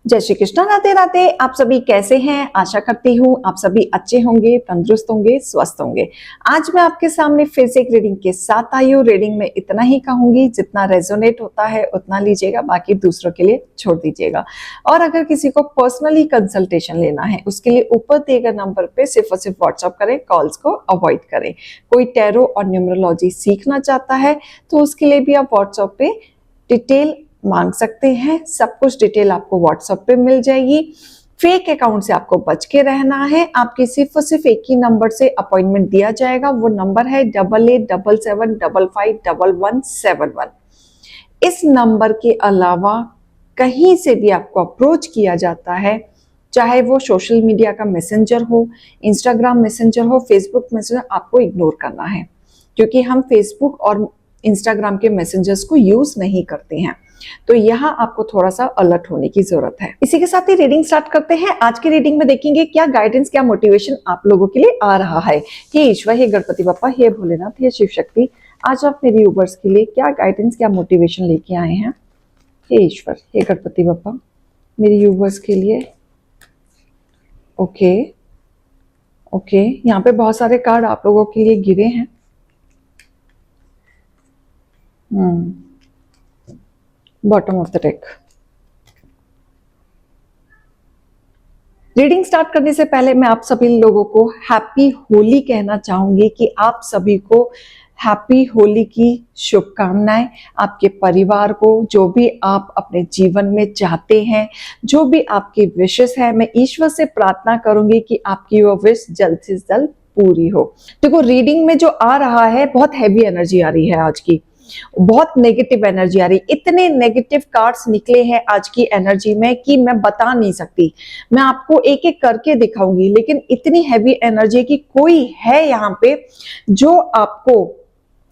जय श्री कृष्ण। राधे राधे। आप सभी कैसे हैं? आशा करती हूँ आप सभी अच्छे होंगे, तंदुरुस्त होंगे, स्वस्थ होंगे। आज मैं आपके सामने फिर से एक रीडिंग के साथ आई हूँ। रीडिंग में इतना ही कहूंगी, जितना रेजोनेट होता है उतना लीजिएगा, बाकी दूसरों के लिए छोड़ दीजिएगा। और अगर किसी को पर्सनली कंसल्टेशन लेना है उसके लिए ऊपर दिए गए नंबर पे सिर्फ और सिर्फ व्हाट्सअप करें, कॉल्स को अवॉइड करें। कोई टैरो और न्यूमरोलॉजी सीखना चाहता है तो उसके लिए भी आप व्हाट्सएप पे डिटेल मांग सकते हैं। सब कुछ डिटेल आपको व्हाट्सएप पे मिल जाएगी। फेक अकाउंट से आपको बच के रहना है। आपके सिर्फ और सिर्फ एक ही नंबर से अपॉइंटमेंट दिया जाएगा। वो नंबर है 8877551171। इस नंबर के अलावा कहीं से भी आपको अप्रोच किया जाता है, चाहे वो सोशल मीडिया का मैसेंजर हो, इंस्टाग्राम मैसेंजर हो, फेसबुक मैसेंजर, आपको इग्नोर करना है, क्योंकि हम फेसबुक और इंस्टाग्राम के मैसेंजर्स को यूज नहीं करते हैं। तो यहाँ आपको थोड़ा सा अलर्ट होने की जरूरत है। इसी के साथ ही रीडिंग स्टार्ट करते हैं। आज की रीडिंग में देखेंगे क्या गाइडेंस, क्या मोटिवेशन आप लोगों के लिए आ रहा है। हे ईश्वर, हे गणपति बप्पा, हे भोलेनाथ, हे शिव शक्ति, आज आप मेरी व्यूअर्स के लिए क्या गाइडेंस, क्या मोटिवेशन लेके आए हैं। हे ईश्वर, हे गणपति बप्पा, मेरी व्यूअर्स के लिए। ओके ओके, यहाँ पे बहुत सारे कार्ड आप लोगों के लिए गिरे हैं। Bottom of the deck. Reading start करने से पहले मैं आप सभी लोगों को हैप्पी होली कहना चाहूंगी कि आप सभी को हैप्पी होली की शुभकामनाएं। आपके परिवार को जो भी आप अपने जीवन में चाहते हैं, जो भी आपकी विशेष है, मैं ईश्वर से प्रार्थना करूंगी कि आपकी वो विश जल्द से जल्द पूरी हो। देखो, रीडिंग में जो आ रहा है बहुत हैवी एनर्जी आ रही है आज की, बहुत नेगेटिव एनर्जी आ रही। इतने नेगेटिव कार्ड्स निकले हैं आज की एनर्जी में कि मैं बता नहीं सकती। मैं आपको एक एक करके दिखाऊंगी, लेकिन इतनी हैवी एनर्जी की कोई है यहाँ पे जो आपको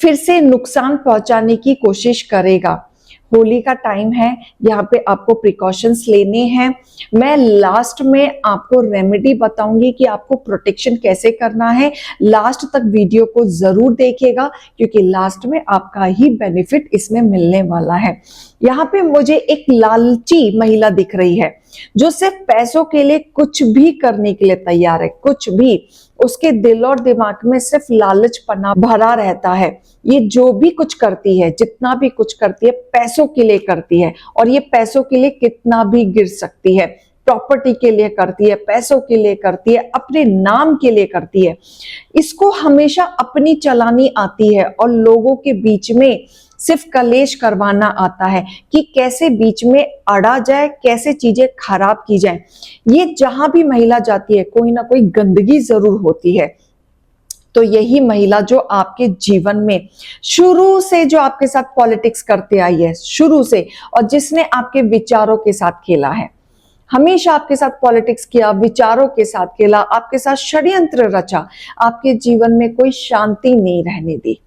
फिर से नुकसान पहुंचाने की कोशिश करेगा। होली का टाइम है, यहाँ पे आपको प्रिकॉशंस लेने हैं। मैं लास्ट में आपको रेमेडी बताऊंगी कि आपको प्रोटेक्शन कैसे करना है। लास्ट तक वीडियो को जरूर देखिएगा, क्योंकि लास्ट में आपका ही बेनिफिट इसमें मिलने वाला है। यहाँ पे मुझे एक लालची महिला दिख रही है जो सिर्फ पैसों के लिए कुछ भी करने के लिए तैयार है, कुछ भी। उसके दिल और दिमाग में सिर्फ लालचपना भरा रहता है। ये जो भी कुछ करती है, जितना भी कुछ करती है, पैसों के लिए करती है। और ये पैसों के लिए कितना भी गिर सकती है। प्रॉपर्टी के लिए करती है, पैसों के लिए करती है, अपने नाम के लिए करती है। इसको हमेशा अपनी चलानी आती है और लोगों के बीच में सिर्फ कलेश करवाना आता है कि कैसे बीच में अड़ा जाए, कैसे चीजें खराब की जाए। ये जहां भी महिला जाती है कोई ना कोई गंदगी जरूर होती है। तो यही महिला जो आपके जीवन में शुरू से जो आपके साथ पॉलिटिक्स करते आई है, शुरू से, और जिसने आपके विचारों के साथ खेला है, हमेशा आपके साथ पॉलिटिक्स किया, विचारों के साथ खेला, आपके साथ षड्यंत्र रचा, आपके जीवन में कोई शांति नहीं रहने दी।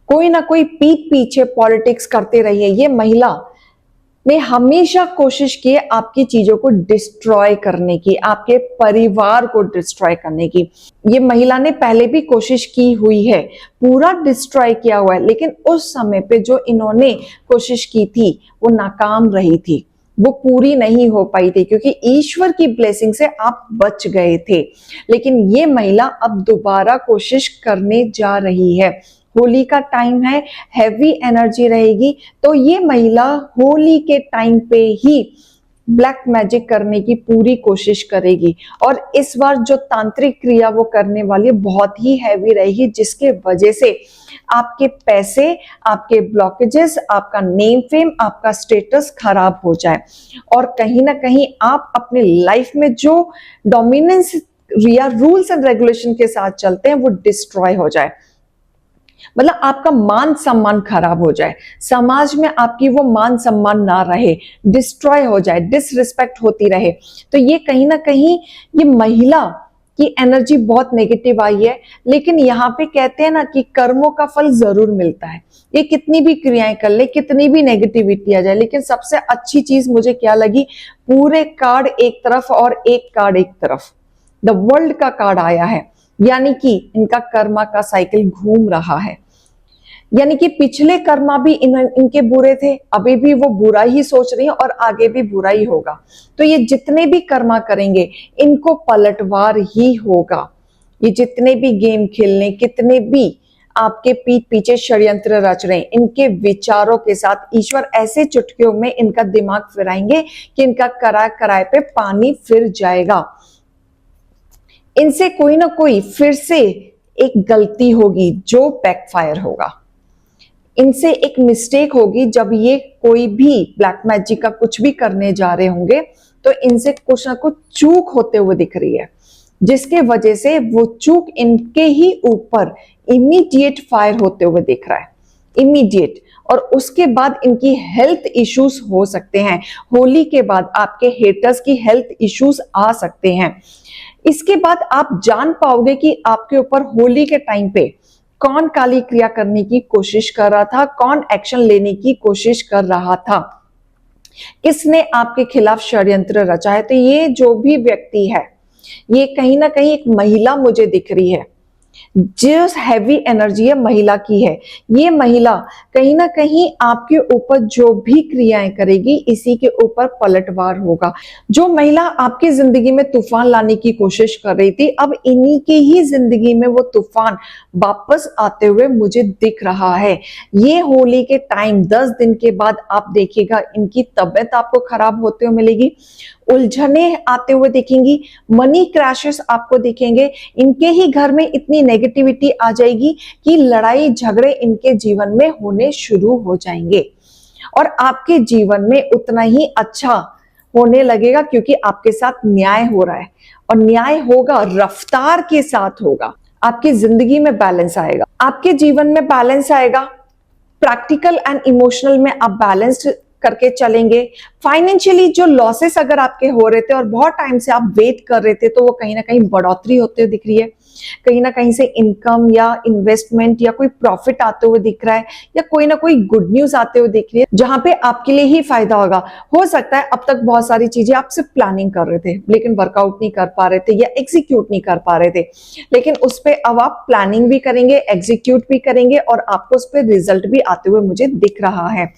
कोई ना कोई पीठ पीछे पॉलिटिक्स करते रही है। ये महिला ने हमेशा कोशिश की आपकी चीजों को डिस्ट्रॉय करने की, आपके परिवार को डिस्ट्रॉय करने की। ये महिला ने पहले भी कोशिश की हुई है, पूरा डिस्ट्रॉय किया हुआ है, लेकिन उस समय पे जो इन्होंने कोशिश की थी वो नाकाम रही थी, वो पूरी नहीं हो पाई थी, क्योंकि ईश्वर की ब्लेसिंग से आप बच गए थे। लेकिन ये महिला अब दोबारा कोशिश करने जा रही है। होली का टाइम है, हैवी एनर्जी रहेगी, तो ये महिला होली के टाइम पे ही ब्लैक मैजिक करने की पूरी कोशिश करेगी। और इस बार जो तांत्रिक क्रिया वो करने वाली बहुत ही हैवी रहेगी, जिसके वजह से आपके पैसे, आपके ब्लॉकेजेस, आपका नेम फेम, आपका स्टेटस खराब हो जाए, और कहीं ना कहीं आप अपने लाइफ में जो डोमिनेंस या रूल्स एंड रेगुलेशन के साथ चलते हैं वो डिस्ट्रॉय हो जाए। मतलब आपका मान सम्मान खराब हो जाए, समाज में आपकी वो मान सम्मान ना रहे, डिस्ट्रॉय हो जाए, डिसरिस्पेक्ट होती रहे। तो ये कहीं ना कहीं ये महिला की एनर्जी बहुत नेगेटिव आई है। लेकिन यहाँ पे कहते हैं ना कि कर्मों का फल जरूर मिलता है। ये कितनी भी क्रियाएं कर ले, कितनी भी नेगेटिविटी आ जाए, लेकिन सबसे अच्छी चीज मुझे क्या लगी, पूरे कार्ड एक तरफ और एक कार्ड एक तरफ, द वर्ल्ड का कार्ड आया है, यानी कि इनका कर्मा का साइकिल घूम रहा है। यानी कि पिछले कर्मा भी इनके बुरे थे, अभी भी वो बुरा ही सोच रही हैं और आगे भी बुरा ही होगा। तो ये जितने भी कर्मा करेंगे इनको पलटवार ही होगा। ये जितने भी गेम खेलने, कितने भी आपके पीठ पीछे षड्यंत्र रच रहे हैं, इनके विचारों के साथ ईश्वर ऐसे चुटकियों में इनका दिमाग फिराएंगे कि इनका कराए कराए पे पानी फिर जाएगा। इनसे कोई ना कोई फिर से एक गलती होगी जो बैकफायर होगा। इनसे एक मिस्टेक होगी जब ये कोई भी ब्लैक मैजिक का कुछ भी करने जा रहे होंगे, तो इनसे कुछ ना कुछ चूक होते हुए दिख रही है, जिसके वजह से वो चूक इनके ही ऊपर इमीडिएट फायर होते हुए दिख रहा है, इमीडिएट। और उसके बाद इनकी हेल्थ इश्यूज हो सकते हैं। होली के बाद आपके हेटर्स की हेल्थ इश्यूज आ सकते हैं। इसके बाद आप जान पाओगे कि आपके ऊपर होली के टाइम पे कौन काली क्रिया करने की कोशिश कर रहा था, कौन एक्शन लेने की कोशिश कर रहा था, किसने आपके खिलाफ षड्यंत्र रचा है। तो ये जो भी व्यक्ति है, ये कहीं ना कहीं एक महिला मुझे दिख रही है, जो हैवी एनर्जी है महिला की है। ये महिला कहीं ना कहीं आपके ऊपर जो भी क्रियाएं करेगी इसी के ऊपर पलटवार होगा। जो महिला आपकी जिंदगी में तूफान लाने की कोशिश कर रही थी, अब इन्हीं की ही जिंदगी में वो तूफान वापस आते हुए मुझे दिख रहा है। ये होली के टाइम 10 दिन के बाद आप देखिएगा इनकी तबीयत आपको खराब होते हुए मिलेगी, उलझने आते हुए दिखेंगी, मनी क्रैशेस आपको दिखेंगे। इनके ही घर में इतनी नेगेटिविटी आ जाएगी कि लड़ाई झगड़े इनके जीवन में होने शुरू हो जाएंगे और आपके जीवन में उतना ही अच्छा होने लगेगा, क्योंकि आपके साथ न्याय हो रहा है और न्याय होगा, रफ्तार के साथ होगा। आपकी जिंदगी में बैलेंस आएगा, आपके जीवन में बैलेंस आएगा। प्रैक्टिकल एंड इमोशनल में आप बैलेंस्ड करके चलेंगे। फाइनेंशियली जो लॉसेस अगर आपके हो रहे थे और बहुत टाइम से आप वेट कर रहे थे, तो वो कहीं ना कहीं बढ़ोतरी होते हुए दिख रही है। कहीं ना कहीं से इनकम या इन्वेस्टमेंट या कोई प्रॉफिट आते हुए दिख रहा है, या कोई ना कोई गुड न्यूज आते हुए दिख रही है जहां पे आपके लिए ही फायदा होगा। हो सकता है अब तक बहुत सारी चीजें आप सिर्फ प्लानिंग कर रहे थे लेकिन वर्कआउट नहीं कर पा रहे थे या एग्जीक्यूट नहीं कर पा रहे थे, लेकिन उस पर अब आप प्लानिंग भी करेंगे, एग्जीक्यूट भी करेंगे और आपको उस पर रिजल्ट भी आते हुए मुझे दिख रहा है।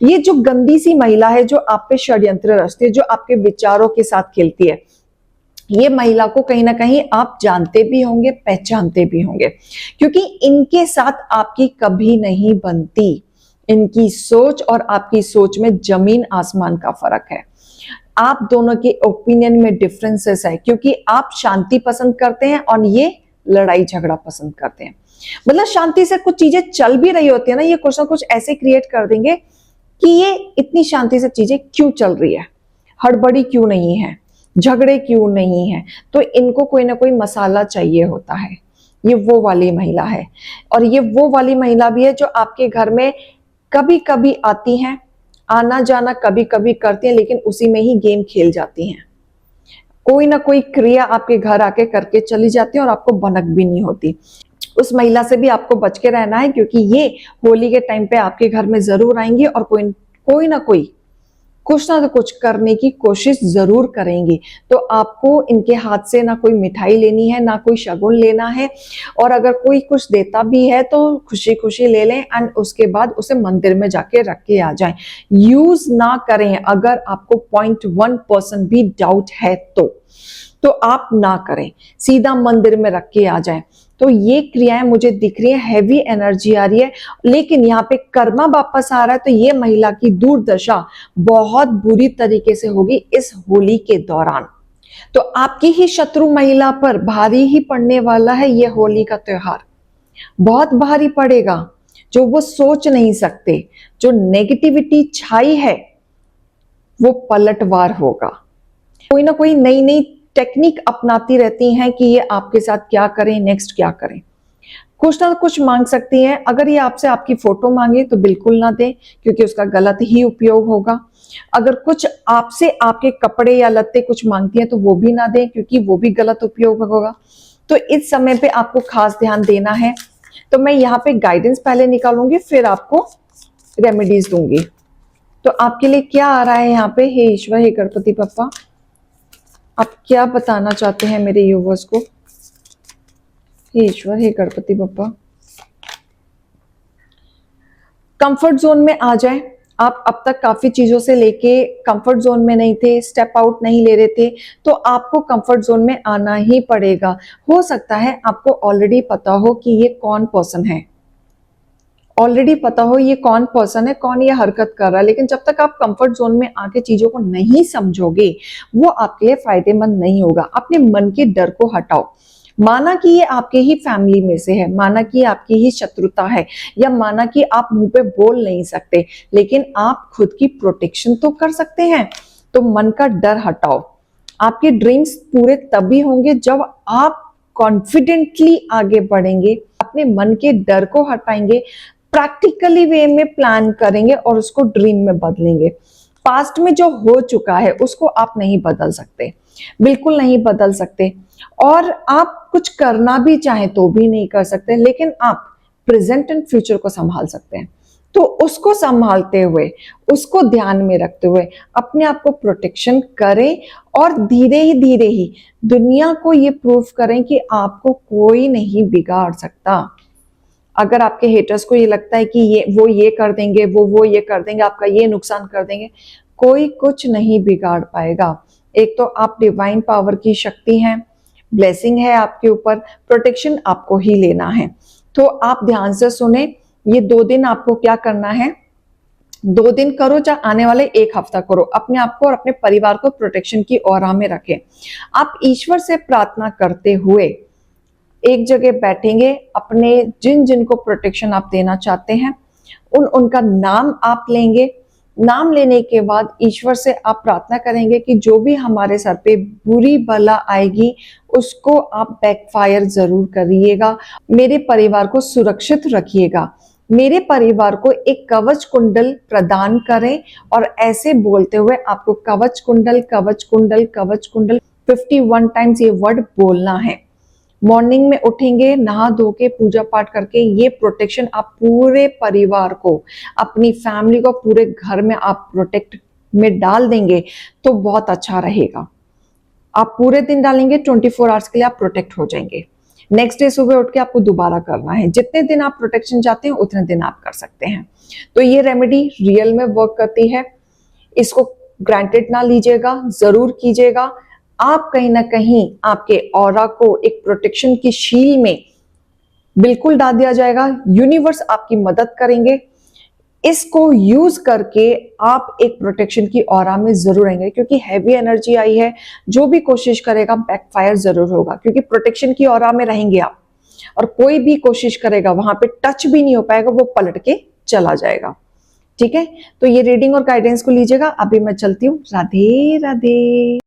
ये जो गंदी सी महिला है जो आप पे षड्यंत्र रचती है, जो आपके विचारों के साथ खेलती है, ये महिला को कहीं ना कहीं आप जानते भी होंगे, पहचानते भी होंगे, क्योंकि इनके साथ आपकी कभी नहीं बनती। इनकी सोच और आपकी सोच में जमीन आसमान का फर्क है। आप दोनों के ओपिनियन में डिफरेंसेस है, क्योंकि आप शांति पसंद करते हैं और ये लड़ाई झगड़ा पसंद करते हैं। मतलब शांति से कुछ चीजें चल भी रही होती है ना, ये कुछ ना कुछ ऐसे क्रिएट कर देंगे कि ये इतनी शांति से चीजें क्यों चल रही है, हड़बड़ी क्यों नहीं है, झगड़े क्यों नहीं है। तो इनको कोई ना कोई मसाला चाहिए होता है। ये वो वाली महिला है, और ये वो वाली महिला भी है जो आपके घर में कभी कभी आती हैं, आना जाना कभी कभी करती हैं, लेकिन उसी में ही गेम खेल जाती हैं। कोई ना कोई क्रिया आपके घर आके करके चली जाती है और आपको भनक भी नहीं होती। उस महिला से भी आपको बच के रहना है, क्योंकि ये होली के टाइम पे आपके घर में जरूर आएंगी और कोई ना कोई कुछ ना कुछ करने की कोशिश जरूर करेंगी। तो आपको इनके हाथ से ना कोई मिठाई लेनी है, ना कोई शगुन लेना है, और अगर कोई कुछ देता भी है तो खुशी खुशी ले लें एंड उसके बाद उसे मंदिर में जाके रख के आ जाएं। यूज ना करें। अगर आपको 0.1% भी डाउट है तो आप ना करें, सीधा मंदिर में रख के आ जाएं। तो ये क्रियाएं मुझे दिख रही है, हैवी एनर्जी आ रही है, लेकिन यहाँ पे कर्मा वापस आ रहा है। तो ये महिला की दुर्दशा बहुत बुरी तरीके से होगी इस होली के दौरान। तो आपकी ही शत्रु महिला पर भारी ही पड़ने वाला है ये होली का त्योहार, बहुत भारी पड़ेगा। जो वो सोच नहीं सकते, जो नेगेटिविटी छाई है, वो पलटवार होगा। कोई ना कोई नई नई टेक्निक अपनाती रहती हैं कि ये आपके साथ क्या करें, नेक्स्ट क्या करें। कुछ ना कुछ मांग सकती हैं। अगर ये आपसे आपकी फोटो मांगे तो बिल्कुल ना दें, क्योंकि उसका गलत ही उपयोग होगा। अगर कुछ आपसे आपके कपड़े या लत्ते कुछ मांगती हैं तो वो भी ना दें, क्योंकि वो भी गलत उपयोग होगा। तो इस समय पे आपको खास ध्यान देना है। तो मैं यहाँ पे गाइडेंस पहले निकालूंगी, फिर आपको रेमेडीज दूंगी। तो आपके लिए क्या आ रहा है यहाँ पे? हे ईश्वर, हे गणपति बप्पा, आप क्या बताना चाहते हैं मेरे यूवर्स को? हे ईश्वर, हे गणपति बप्पा, कंफर्ट जोन में आ जाए। आप अब तक काफी चीजों से लेके कंफर्ट जोन में नहीं थे, स्टेप आउट नहीं ले रहे थे, तो आपको कंफर्ट जोन में आना ही पड़ेगा। हो सकता है आपको ऑलरेडी पता हो कि ये कौन पर्सन है, ऑलरेडी पता हो ये कौन पर्सन है, कौन ये हरकत कर रहा है, लेकिन जब तक आप कंफर्ट जोन में आके चीजों को नहीं समझोगे वो आपके लिए फायदेमंद नहीं होगा। अपने मन के डर को हटाओ। माना कि ये आपके ही फैमिली में से है, माना कि आपकी ही शत्रुता है, या माना कि आप मुंह पे बोल नहीं सकते, लेकिन आप खुद की प्रोटेक्शन तो कर सकते हैं। तो मन का डर हटाओ। आपके ड्रीम्स पूरे तभी होंगे जब आप कॉन्फिडेंटली आगे बढ़ेंगे, अपने मन के डर को हटाएंगे, प्रैक्टिकली वे में प्लान करेंगे और उसको ड्रीम में बदलेंगे। पास्ट में जो हो चुका है उसको आप नहीं बदल सकते, बिल्कुल नहीं बदल सकते, और आप कुछ करना भी चाहे तो भी नहीं कर सकते, लेकिन आप प्रेजेंट एंड फ्यूचर को संभाल सकते हैं। तो उसको संभालते हुए, उसको ध्यान में रखते हुए अपने आप को प्रोटेक्शन करें, और धीरे ही दुनिया को ये प्रूव करें कि आपको कोई नहीं बिगाड़ सकता। अगर आपके हेटर्स को ये लगता है कि ये कर देंगे, वो ये कर देंगे, आपका ये नुकसान कर देंगे, कोई कुछ नहीं बिगाड़ पाएगा। एक तो आप डिवाइन पावर की शक्ति हैं, ब्लेसिंग है आपके ऊपर, प्रोटेक्शन आपको ही लेना है। तो आप ध्यान से सुने, ये 2 दिन आपको क्या करना है, 2 दिन करो चाहे आने वाले 1 हफ्ता करो, अपने आप को और अपने परिवार को प्रोटेक्शन की ऑरा में रखें। आप ईश्वर से प्रार्थना करते हुए एक जगह बैठेंगे, अपने जिन जिन को प्रोटेक्शन आप देना चाहते हैं उनका नाम आप लेंगे। नाम लेने के बाद ईश्वर से आप प्रार्थना करेंगे कि जो भी हमारे सर पे बुरी बला आएगी उसको आप बैकफायर जरूर करिएगा, मेरे परिवार को सुरक्षित रखिएगा, मेरे परिवार को एक कवच कुंडल प्रदान करें। और ऐसे बोलते हुए आपको कवच कुंडल कवच कुंडल कवच कुंडल 51 टाइम्स ये वर्ड बोलना है। मॉर्निंग में उठेंगे, नहा धो के पूजा पाठ करके ये प्रोटेक्शन आप पूरे परिवार को, अपनी फैमिली को, पूरे घर में आप प्रोटेक्ट में डाल देंगे तो बहुत अच्छा रहेगा। आप पूरे दिन डालेंगे, 24 आवर्स के लिए आप प्रोटेक्ट हो जाएंगे। नेक्स्ट डे सुबह उठ के आपको दोबारा करना है। जितने दिन आप प्रोटेक्शन चाहते हैं उतने दिन आप कर सकते हैं। तो ये रेमेडी रियल में वर्क करती है, इसको ग्रांटेड ना लीजिएगा, जरूर कीजिएगा। आप कहीं ना कहीं आपके ऑरा को एक प्रोटेक्शन की शील में बिल्कुल डाल दिया जाएगा। यूनिवर्स आपकी मदद करेंगे। इसको यूज करके आप एक प्रोटेक्शन की ऑरा में जरूर आएंगे, क्योंकि हैवी एनर्जी आई है, जो भी कोशिश करेगा बैकफायर जरूर होगा, क्योंकि प्रोटेक्शन की ऑरा में रहेंगे आप, और कोई भी कोशिश करेगा वहां पे टच भी नहीं हो पाएगा, वो पलट के चला जाएगा। ठीक है, तो ये रीडिंग और गाइडेंस को लीजिएगा। अभी मैं चलती हूँ। राधे राधे।